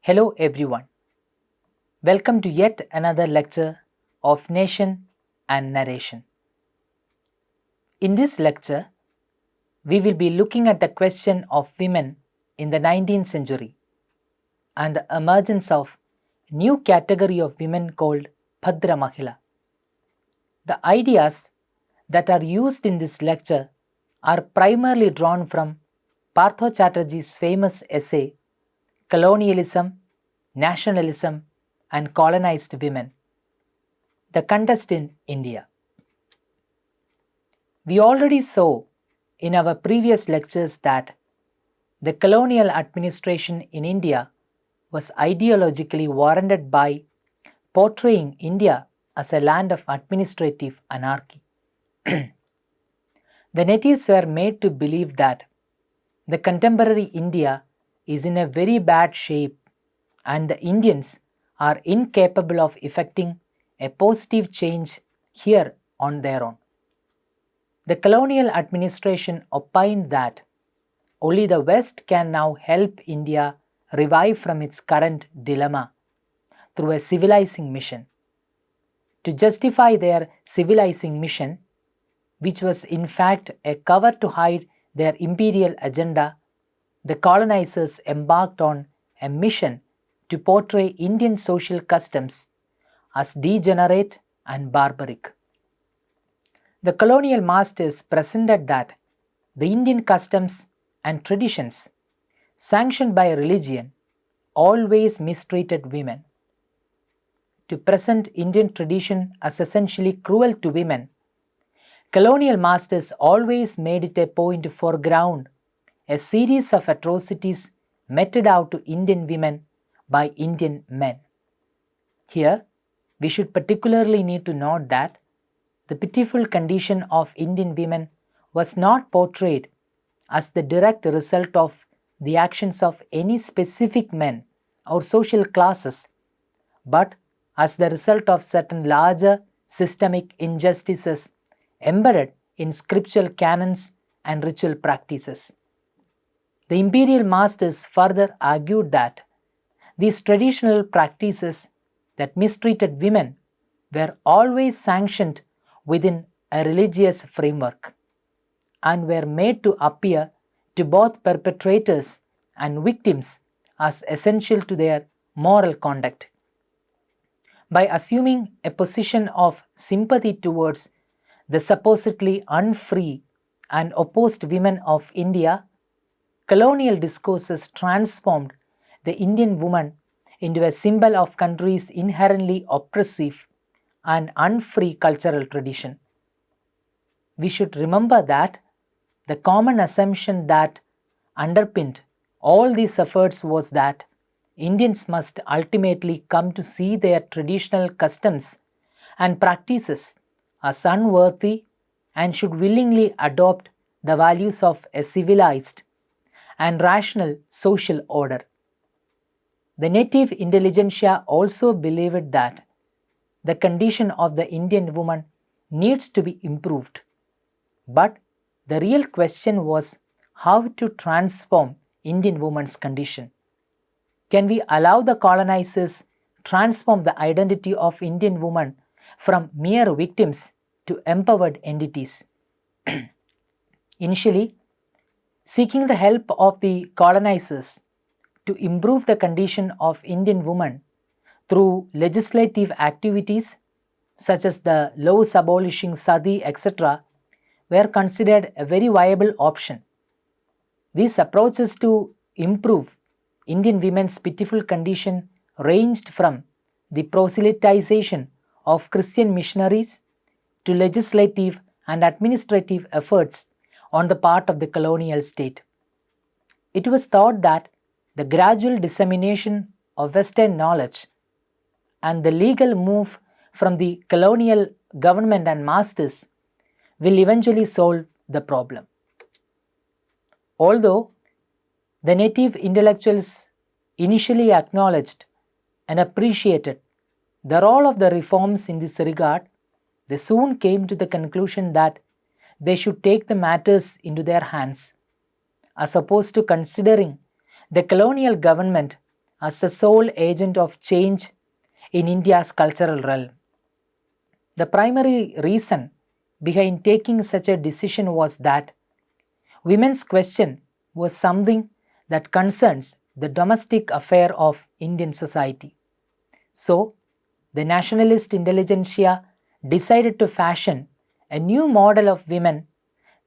Hello everyone. Welcome to yet another lecture of Nation and Narration. In this lecture, we will be looking at the question of women in the 19th century and the emergence of new category of women called Bhadra Mahila. The ideas that are used in this lecture are primarily drawn from Partho Chatterjee's famous essay Colonialism, Nationalism and Colonized Women. The contest in India. We already saw in our previous lectures that the colonial administration in India was ideologically warranted by portraying India as a land of administrative anarchy. The natives were made to believe that the contemporary India is in a very bad shape and the Indians are incapable of effecting a positive change here on their own. The colonial administration opined that only the West can now help India revive from its current dilemma through a civilizing mission. To justify their civilizing mission, which was in fact a cover to hide their imperial agenda, the colonizers embarked on a mission to portray Indian social customs as degenerate and barbaric. The colonial masters presented that the Indian customs and traditions, sanctioned by religion, always mistreated women. To present Indian tradition as essentially cruel to women, colonial masters always made it a point to foreground a series of atrocities meted out to Indian women by Indian men. Here, we should particularly need to note that the pitiful condition of Indian women was not portrayed as the direct result of the actions of any specific men or social classes, but as the result of certain larger systemic injustices embedded in scriptural canons and ritual practices. The imperial masters further argued that these traditional practices that mistreated women were always sanctioned within a religious framework and were made to appear to both perpetrators and victims as essential to their moral conduct. By assuming a position of sympathy towards the supposedly unfree and opposed women of India, colonial discourses transformed the Indian woman into a symbol of country's inherently oppressive and unfree cultural tradition. We should remember that the common assumption that underpinned all these efforts was that Indians must ultimately come to see their traditional customs and practices as unworthy and should willingly adopt the values of a civilized and rational social order. The native intelligentsia also believed that the condition of the Indian woman needs to be improved. But the real question was how to transform Indian woman's condition. Can we allow the colonizers transform the identity of Indian woman from mere victims to empowered entities? Initially, seeking the help of the colonizers to improve the condition of Indian woman through legislative activities such as the laws abolishing sati, etc., were considered a very viable option. These approaches to improve Indian women's pitiful condition ranged from the proselytization of Christian missionaries to legislative and administrative efforts on the part of the colonial state. It was thought that the gradual dissemination of Western knowledge and the legal move from the colonial government and masters will eventually solve the problem. Although the native intellectuals initially acknowledged and appreciated the role of the reforms in this regard, they soon came to the conclusion that they should take the matters into their hands, as opposed to considering the colonial government as the sole agent of change in India's cultural realm. The primary reason behind taking such a decision was that women's question was something that concerns the domestic affair of Indian society. So, the nationalist intelligentsia decided to fashion a new model of women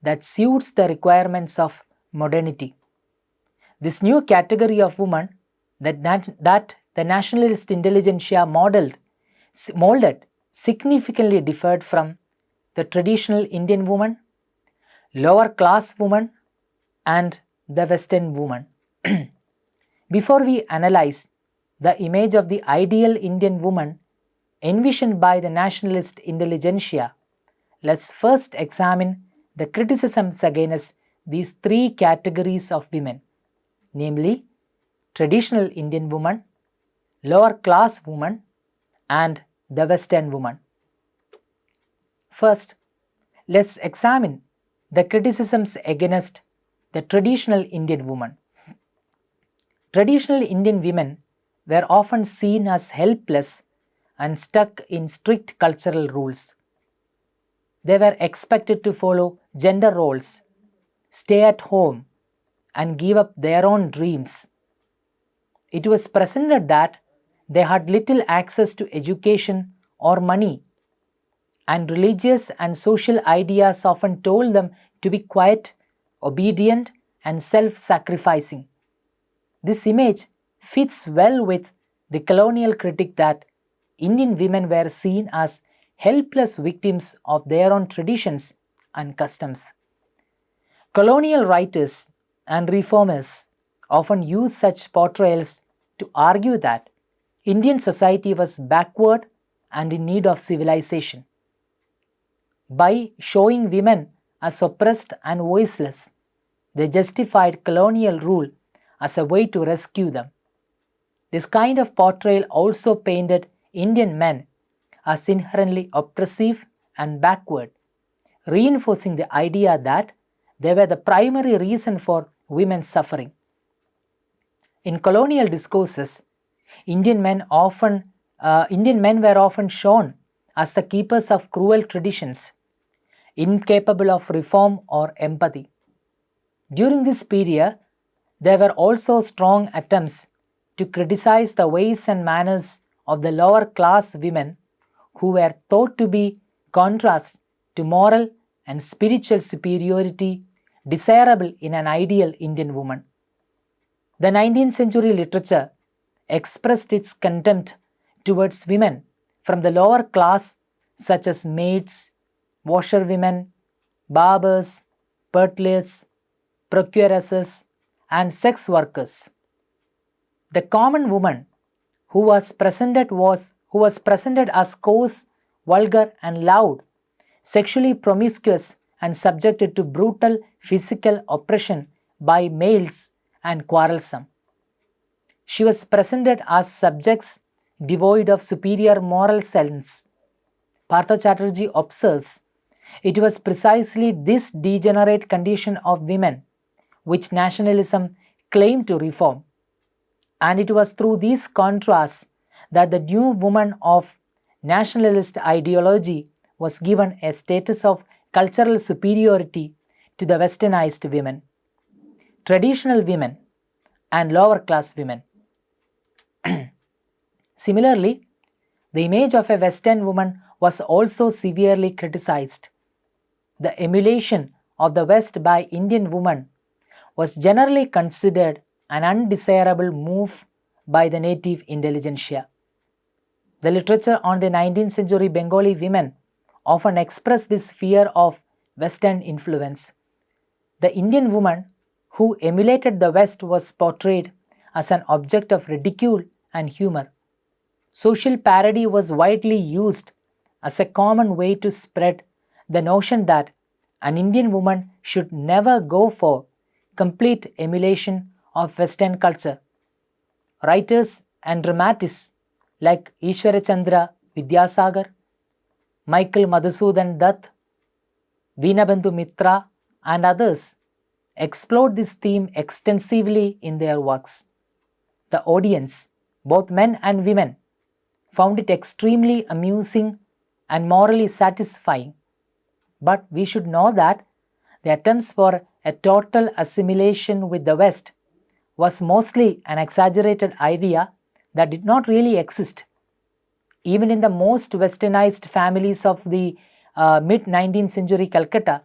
that suits the requirements of modernity. This new category of woman that the nationalist intelligentsia molded significantly differed from the traditional Indian woman, lower class woman, and the Western woman. Before we analyze the image of the ideal Indian woman envisioned by the nationalist intelligentsia, let's first examine the criticisms against these three categories of women, namely traditional Indian woman, lower class woman, and the Western woman. First, let's examine the criticisms against the traditional Indian woman. Traditional Indian women were often seen as helpless and stuck in strict cultural rules. They were expected to follow gender roles, stay at home, and give up their own dreams. It was presented that they had little access to education or money, and religious and social ideas often told them to be quiet, obedient, and self sacrificing. This image fits well with the colonial critique that Indian women were seen as helpless victims of their own traditions and customs. Colonial writers and reformers often use such portrayals to argue that Indian society was backward and in need of civilization. By showing women as oppressed and voiceless, they justified colonial rule as a way to rescue them. This kind of portrayal also painted Indian men as inherently oppressive and backward, reinforcing the idea that they were the primary reason for women's suffering. In colonial discourses, Indian men were often shown as the keepers of cruel traditions, incapable of reform or empathy. During this period, there were also strong attempts to criticize the ways and manners of the lower class women who were thought to be contrasts to moral and spiritual superiority desirable in an ideal Indian woman. The 19th century literature expressed its contempt towards women from the lower class, such as maids, washerwomen, barbers, butlers, procuresses, and sex workers. The common woman who was presented as coarse, vulgar, and loud, sexually promiscuous, and subjected to brutal physical oppression by males and quarrelsome. She was presented as subjects devoid of superior moral sense. Partha Chatterjee observes, it was precisely this degenerate condition of women which nationalism claimed to reform. And it was through these contrasts that the new woman of nationalist ideology was given a status of cultural superiority to the westernized women, traditional women, and lower class women. Similarly, the image of a Western woman was also severely criticized. The emulation of the West by Indian women was generally considered an undesirable move by the native intelligentsia. The literature on the 19th century Bengali women often expressed this fear of Western influence. The Indian woman who emulated the West was portrayed as an object of ridicule and humor. Social parody was widely used as a common way to spread the notion that an Indian woman should never go for complete emulation of Western culture. Writers and dramatists like Ishwarachandra Vidyasagar, Michael Madhusudan Dutt, Dinabandhu Mitra, and others explored this theme extensively in their works. the audience, both men and women, found it extremely amusing and morally satisfying. But we should know that the attempts for a total assimilation with the West was mostly an exaggerated idea that did not really exist. Even in the most westernized families of the mid 19th century Calcutta,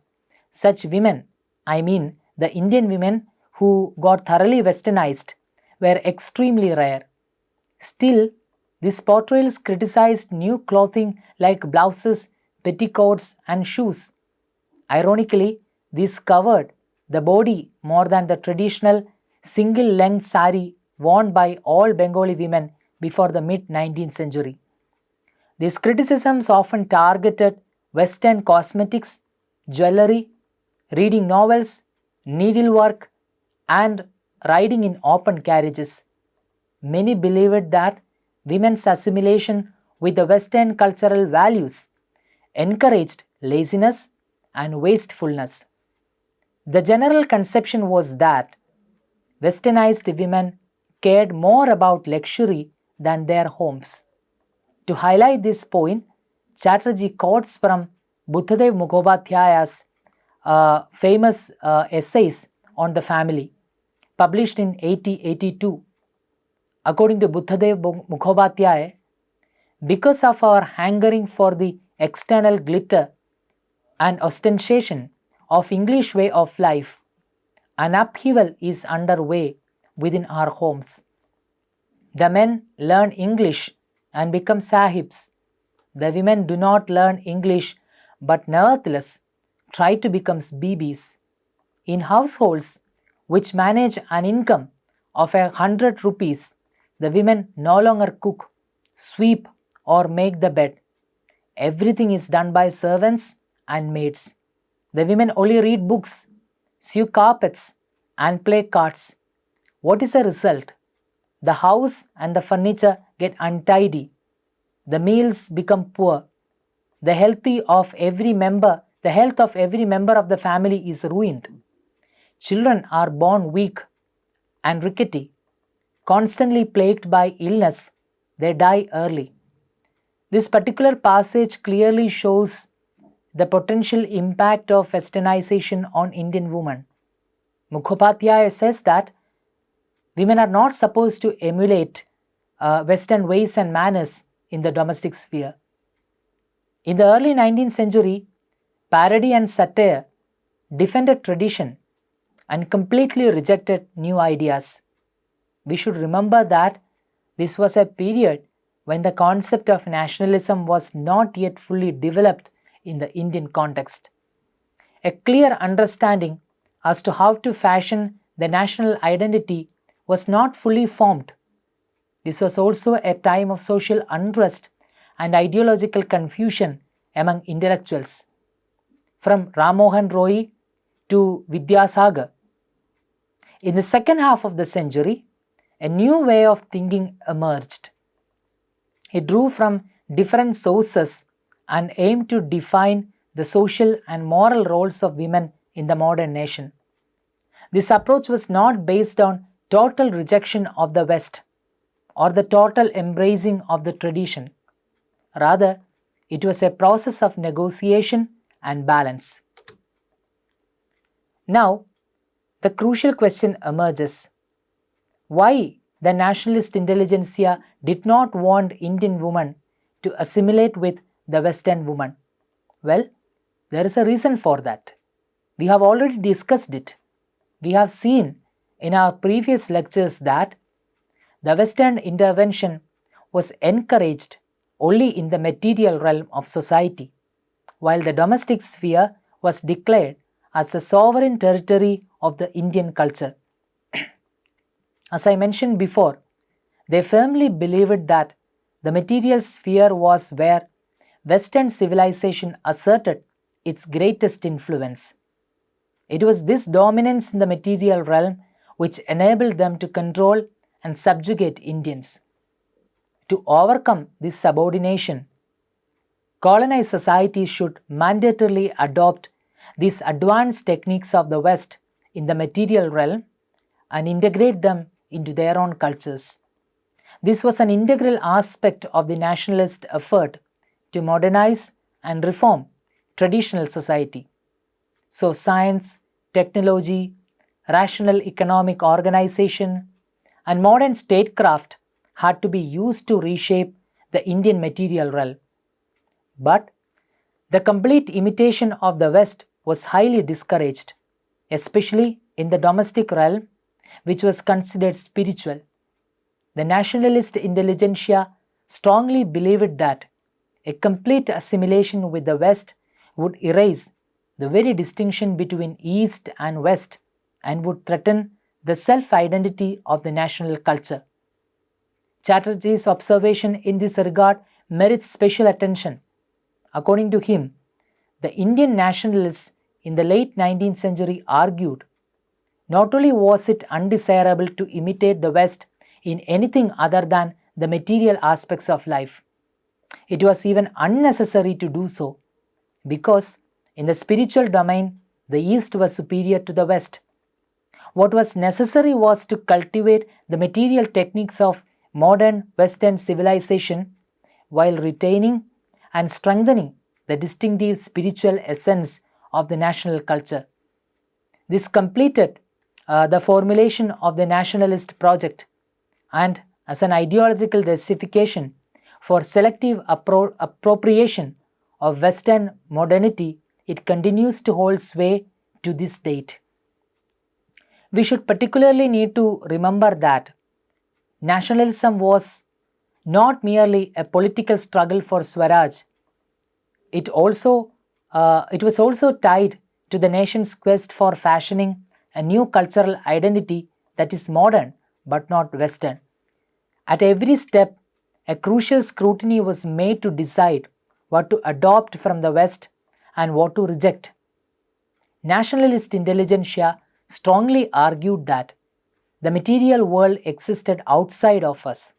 such women, I mean the Indian women who got thoroughly westernized, were extremely rare. Still, these portrayals criticized new clothing like blouses, petticoats, and shoes. Ironically, these covered the body more than the traditional single length sari worn by all Bengali women before the mid 19th century. These criticisms often targeted Western cosmetics, jewelry, reading novels, needlework, and riding in open carriages. Many believed that women's assimilation with the Western cultural values encouraged laziness and wastefulness. The general conception was that westernized women cared more about luxury than their homes. To highlight this point, Chatterjee quotes from Buddhadev Mukhopadhyay's famous essays on the family, published in 1882. According to Buddhadev Mukhopadhyay, because of our hankering for the external glitter and ostentation of English way of life, an upheaval is underway within our homes. The men learn English and become sahibs. The women do not learn English but nevertheless try to become bibis. In households which manage an income of 100 rupees, the women no longer cook, sweep, or make the bed. Everything is done by servants and maids. The women only read books, sew carpets, and play cards. What is the result? The house and the furniture get untidy. The meals become poor. The health of every member of the family is ruined. Children are born weak and rickety. Constantly plagued by illness, they die early. This particular passage clearly shows the potential impact of westernization on Indian women. Mukhopadhyay says that women are not supposed to emulate Western ways and manners in the domestic sphere. In the early 19th century, parody and satire defended tradition and completely rejected new ideas. We should remember that this was a period when the concept of nationalism was not yet fully developed in the Indian context. A clear understanding as to how to fashion the national identity was not fully formed. This was also a time of social unrest and ideological confusion among intellectuals. From Ram Mohan Roy to Vidyasagar. In the second half of the century, a new way of thinking emerged. It drew from different sources and aimed to define the social and moral roles of women in the modern nation. This approach was not based on total rejection of the West or the total embracing of the tradition. Rather, it was a process of negotiation and balance. Now, the crucial question emerges: why the nationalist intelligentsia did not want Indian women to assimilate with the Western woman? Well, there is a reason for that. We have already discussed it. We have seen in our previous lectures that the Western intervention was encouraged only in the material realm of society, while the domestic sphere was declared as the sovereign territory of the Indian culture. As I mentioned before, they firmly believed that the material sphere was where Western civilization asserted its greatest influence. It was this dominance in the material realm which enabled them to control and subjugate Indians. To overcome this subordination, colonized societies should mandatorily adopt these advanced techniques of the West in the material realm and integrate them into their own cultures. This was an integral aspect of the nationalist effort to modernize and reform traditional society. So, science, technology, rational economic organization, and modern statecraft had to be used to reshape the Indian material realm. But the complete imitation of the West was highly discouraged, especially in the domestic realm, which was considered spiritual. The nationalist intelligentsia strongly believed that a complete assimilation with the West would erase the very distinction between East and West and would threaten the self-identity of the national culture. Chatterjee's observation in this regard merits special attention. According to him, the Indian nationalists in the late 19th century argued not only was it undesirable to imitate the West in anything other than the material aspects of life, it was even unnecessary to do so because in the spiritual domain the East was superior to the West. What was necessary was to cultivate the material techniques of modern Western civilization while retaining and strengthening the distinctive spiritual essence of the national culture. This completed the formulation of the nationalist project, and as an ideological justification for selective appropriation of Western modernity, it continues to hold sway to this date. We should particularly need to remember that nationalism was not merely a political struggle for Swaraj. It was also tied to the nation's quest for fashioning a new cultural identity that is modern but not Western. At every step, a crucial scrutiny was made to decide what to adopt from the West and what to reject. Nationalist intelligentsia strongly argued that the material world existed outside of us.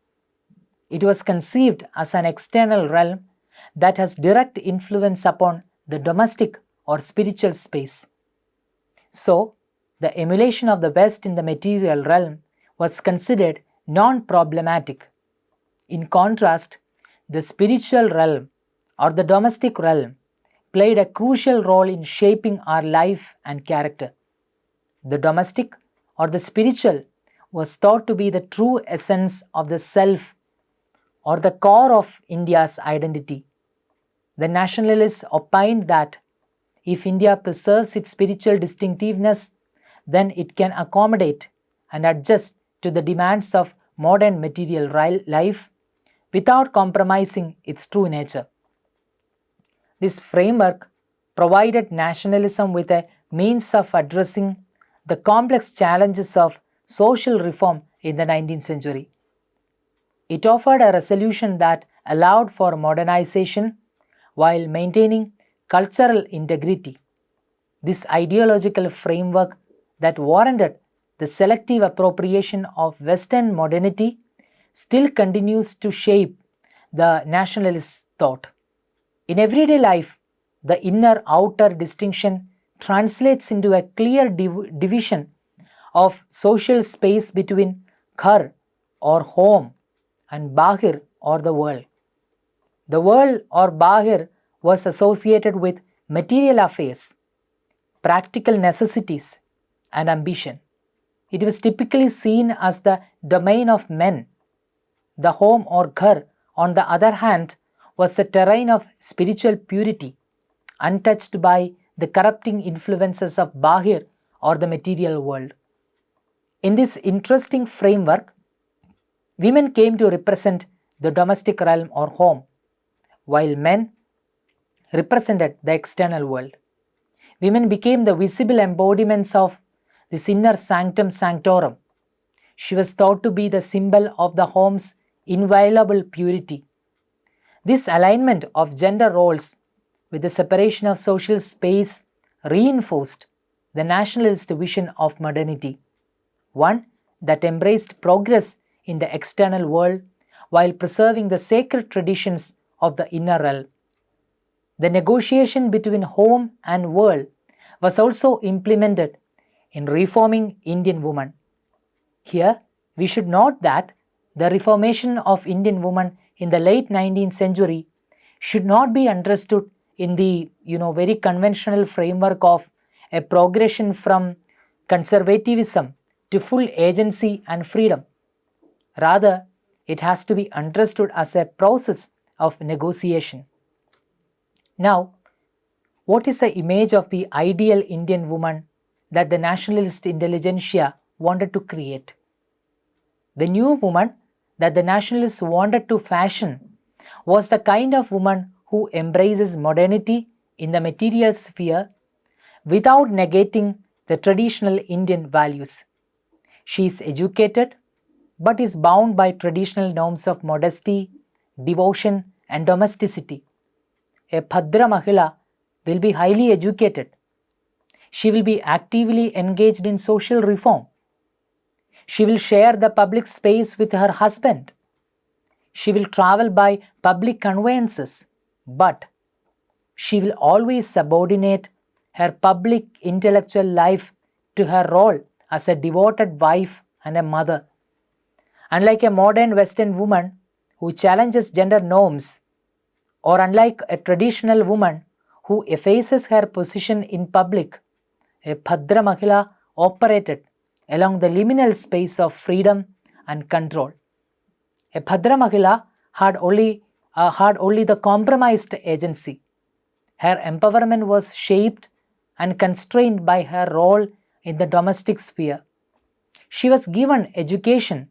It was conceived as an external realm that has direct influence upon the domestic or spiritual space. So, the emulation of the West in the material realm was considered non-problematic. In contrast, the spiritual realm or the domestic realm played a crucial role in shaping our life and character. The domestic or the spiritual was thought to be the true essence of the self or the core of India's identity. The nationalists opined that if India preserves its spiritual distinctiveness, then it can accommodate and adjust to the demands of modern material life without compromising its true nature. This framework provided nationalism with a means of addressing the complex challenges of social reform in the 19th century. It offered a resolution that allowed for modernization while maintaining cultural integrity. This ideological framework that warranted the selective appropriation of Western modernity still continues to shape the nationalist thought. In everyday life, the inner-outer distinction translates into a clear division of social space between Ghar or home and Bahir or the world. The world or Bahir was associated with material affairs, practical necessities, and ambition. It was typically seen as the domain of men. The home or Ghar, on the other hand, was the terrain of spiritual purity, untouched by the corrupting influences of Bahir or the material world. In this interesting framework, women came to represent the domestic realm or home, while men represented the external world. Women became the visible embodiments of this inner sanctum sanctorum. She was thought to be the symbol of the home's inviolable purity. This alignment of gender roles with the separation of social space reinforced the nationalist vision of modernity, one that embraced progress in the external world while preserving the sacred traditions of the inner realm. The negotiation between home and world was also implemented in reforming Indian women. Here, we should note that the reformation of Indian women in the late 19th century should not be understood in the very conventional framework of a progression from conservatism to full agency and freedom. Rather, it has to be understood as a process of negotiation. Now, what is the image of the ideal Indian woman that the nationalist intelligentsia wanted to create? The new woman that the nationalists wanted to fashion was the kind of woman who embraces modernity in the material sphere without negating the traditional Indian values. She is educated but is bound by traditional norms of modesty, devotion, and domesticity. A Bhadra Mahila will be highly educated. She will be actively engaged in social reform. She will share the public space with her husband. She will travel by public conveyances, but she will always subordinate her public intellectual life to her role as a devoted wife and a mother. Unlike a modern Western woman who challenges gender norms, or unlike a traditional woman who effaces her position in public, a Bhadra Mahila operated along the liminal space of freedom and control. A Bhadra Mahila had only the compromised agency. Her empowerment was shaped and constrained by her role in the domestic sphere. She was given education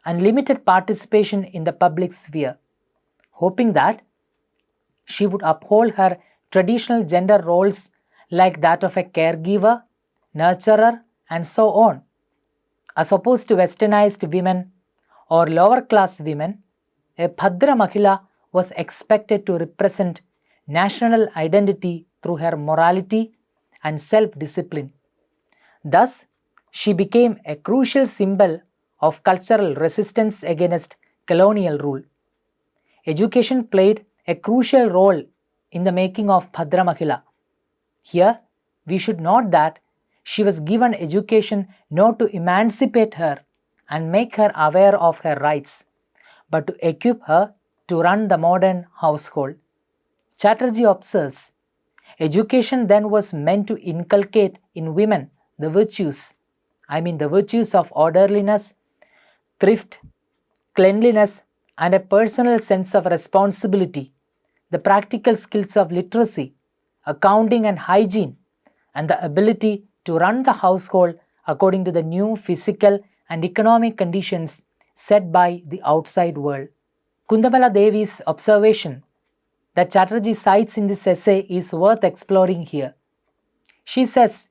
and limited participation in the public sphere, hoping that she would uphold her traditional gender roles like that of a caregiver, nurturer, and so on. As opposed to westernized women or lower class women, a Bhadra Mahila was expected to represent national identity through her morality and self-discipline. Thus, she became a crucial symbol of cultural resistance against colonial rule. Education played a crucial role in the making of Bhadra Mahila. Here, we should note that she was given education not to emancipate her and make her aware of her rights, but to equip her to run the modern household. Chatterjee observes, education then was meant to inculcate in women the virtues, the virtues of orderliness, thrift, cleanliness, and a personal sense of responsibility, the practical skills of literacy, accounting and hygiene, and the ability to run the household according to the new physical and economic conditions set by the outside world. Kundamala Devi's observation that Chatterjee cites in this essay is worth exploring here. She says,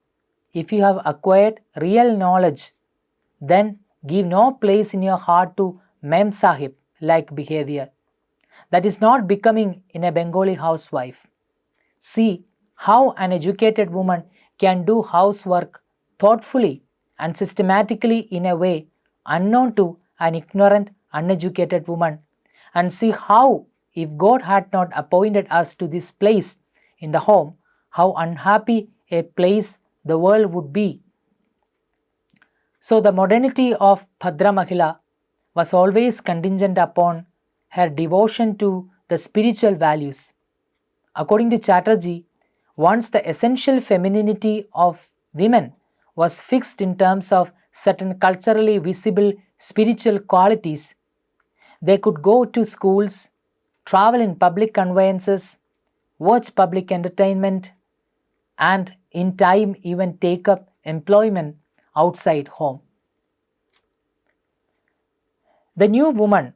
if you have acquired real knowledge, then give no place in your heart to Mem Sahib like behavior. That is not becoming in a Bengali housewife. See how an educated woman can do housework thoughtfully and systematically in a way unknown to an ignorant, uneducated woman, and see how, if God had not appointed us to this place in the home, how unhappy a place the world would be. So the modernity of Bhadra Mahila was always contingent upon her devotion to the spiritual values. According to Chatterjee, once the essential femininity of women was fixed in terms of certain culturally visible spiritual qualities, they could go to schools, travel in public conveyances, watch public entertainment, and in time even take up employment outside home. The new woman,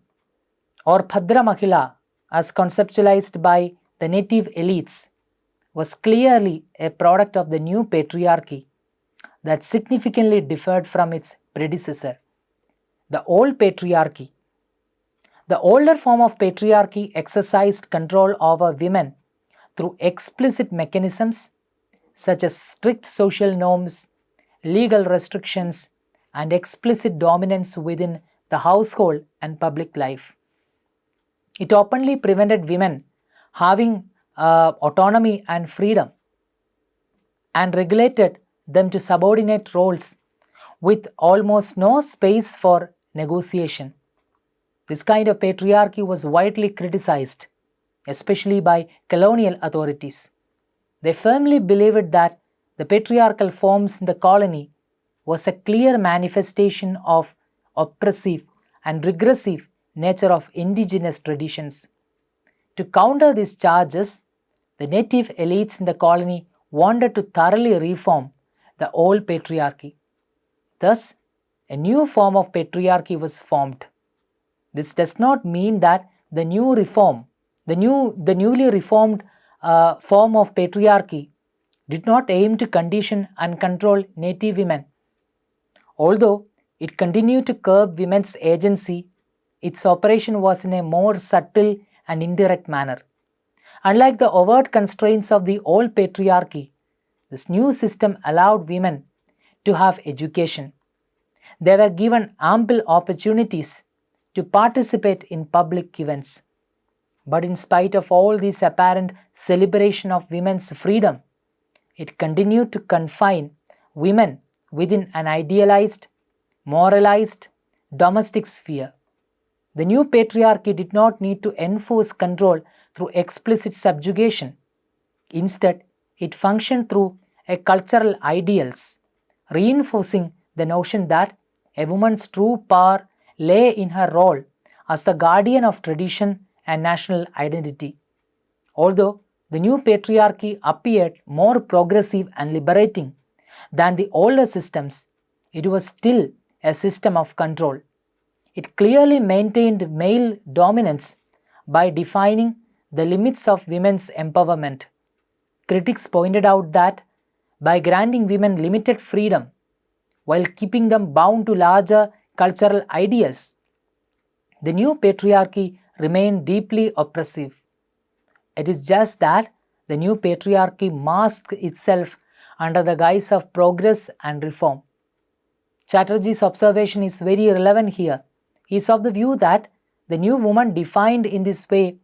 or Bhadra Mahila, as conceptualized by the native elites, was clearly a product of the new patriarchy that significantly differed from its predecessor, the old patriarchy. The older form of patriarchy exercised control over women through explicit mechanisms such as strict social norms, legal restrictions, and explicit dominance within the household and public life. It openly prevented women having autonomy and freedom and regulated them to subordinate roles with almost no space for negotiation. This kind of patriarchy was widely criticized, especially by colonial authorities. They firmly believed that the patriarchal forms in the colony was a clear manifestation of oppressive and regressive nature of indigenous traditions. To counter these charges, the native elites in the colony wanted to thoroughly reform the old patriarchy. Thus, a new form of patriarchy was formed. This does not mean that the newly reformed form of patriarchy did not aim to condition and control native women. Although it continued to curb women's agency, its operation was in a more subtle and indirect manner. Unlike the overt constraints of the old patriarchy, this new system allowed women to have education. They were given ample opportunities to participate in public events. But in spite of all this apparent celebration of women's freedom, it continued to confine women within an idealized, moralized, domestic sphere. The new patriarchy did not need to enforce control through explicit subjugation. Instead, it functioned through a cultural ideals, reinforcing the notion that a woman's true power lay in her role as the guardian of tradition and national identity. Although the new patriarchy appeared more progressive and liberating than the older systems, it was still a system of control. It clearly maintained male dominance by defining the limits of women's empowerment. Critics pointed out that by granting women limited freedom while keeping them bound to larger cultural ideals, the new patriarchy remained deeply oppressive. It is just that the new patriarchy masked itself under the guise of progress and reform. Chatterjee's observation is very relevant here. He is of the view that the new woman defined in this way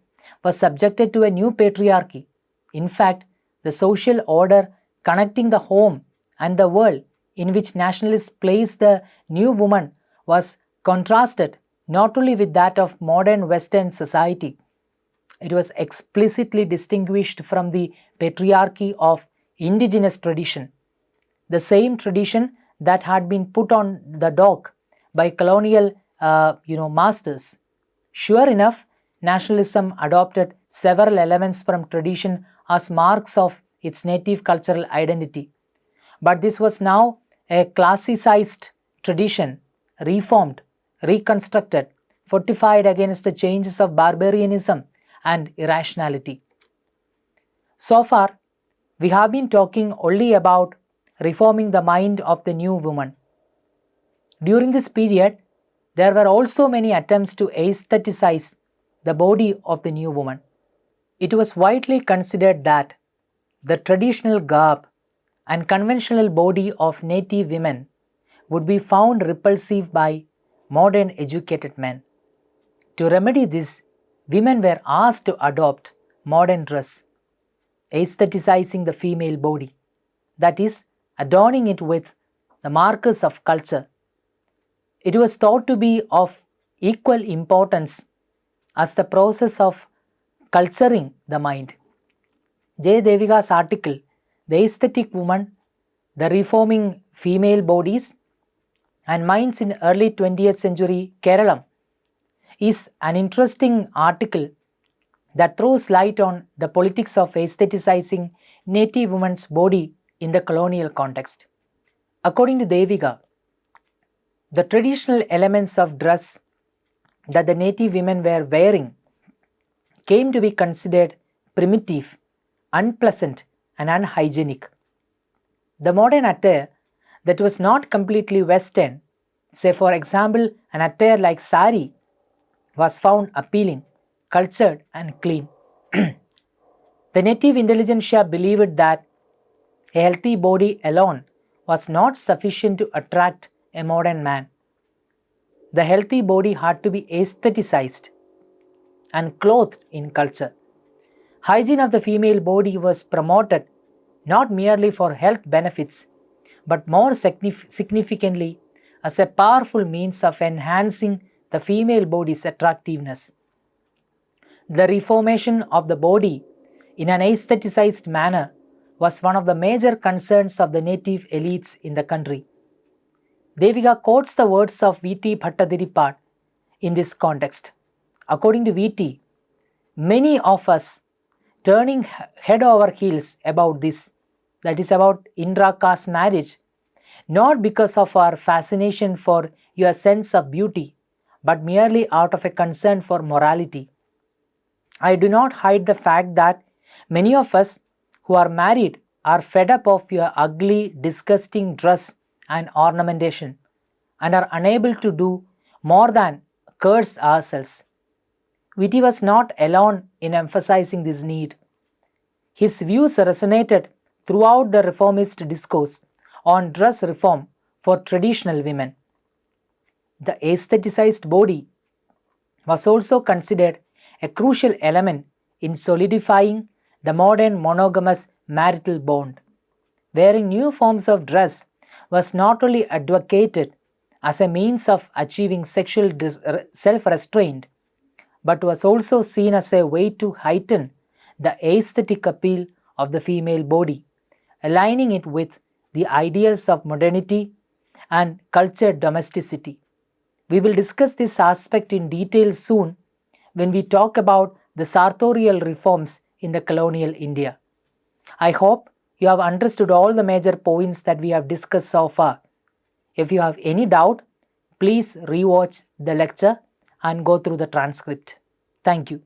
was subjected to a new patriarchy. In fact, the social order connecting the home and the world in which nationalists placed the new woman was contrasted not only with that of modern Western society. It was explicitly distinguished from the patriarchy of indigenous tradition, the same tradition that had been put on the dock by colonial masters. Sure enough, nationalism adopted several elements from tradition as marks of its native cultural identity. But this was now a classicized tradition, reformed, reconstructed, fortified against the changes of barbarianism and irrationality. So far, we have been talking only about reforming the mind of the new woman. During this period, there were also many attempts to aestheticize the body of the new woman. It was widely considered that the traditional garb and conventional body of native women would be found repulsive by modern educated men. To remedy this, women were asked to adopt modern dress, aestheticizing the female body, that is, adorning it with the markers of culture. It was thought to be of equal importance as the process of culturing the mind. J. Deviga's article, The Aesthetic Woman, The Reforming Female Bodies and Minds in Early 20th Century Kerala, is an interesting article that throws light on the politics of aestheticizing native women's body in the colonial context. According to Deviga, the traditional elements of dress that the native women were wearing came to be considered primitive, unpleasant, and unhygienic. The modern attire that was not completely Western, say for example an attire like sari, was found appealing, cultured, and clean. The native intelligentsia believed that a healthy body alone was not sufficient to attract a modern man. The healthy body had to be aestheticized and clothed in culture. Hygiene of the female body was promoted not merely for health benefits, but more significantly as a powerful means of enhancing the female body's attractiveness. The reformation of the body in an aestheticized manner was one of the major concerns of the native elites in the country. Devika quotes the words of V.T. Bhattadiripat in this context. According to V.T., many of us turning head over heels about this, that is about Indra caste marriage, not because of our fascination for your sense of beauty, but merely out of a concern for morality. I do not hide the fact that many of us who are married are fed up of your ugly, disgusting dress and ornamentation and are unable to do more than curse ourselves. Vitti was not alone in emphasizing this need. His views resonated throughout the reformist discourse on dress reform for traditional women. The aestheticized body was also considered a crucial element in solidifying the modern monogamous marital bond. Wearing new forms of dress was not only advocated as a means of achieving sexual self-restraint, but was also seen as a way to heighten the aesthetic appeal of the female body, aligning it with the ideals of modernity and cultured domesticity. We will discuss this aspect in detail soon when we talk about the sartorial reforms in the colonial India. I hope you have understood all the major points that we have discussed so far. If you have any doubt, please rewatch the lecture and go through the transcript. Thank you.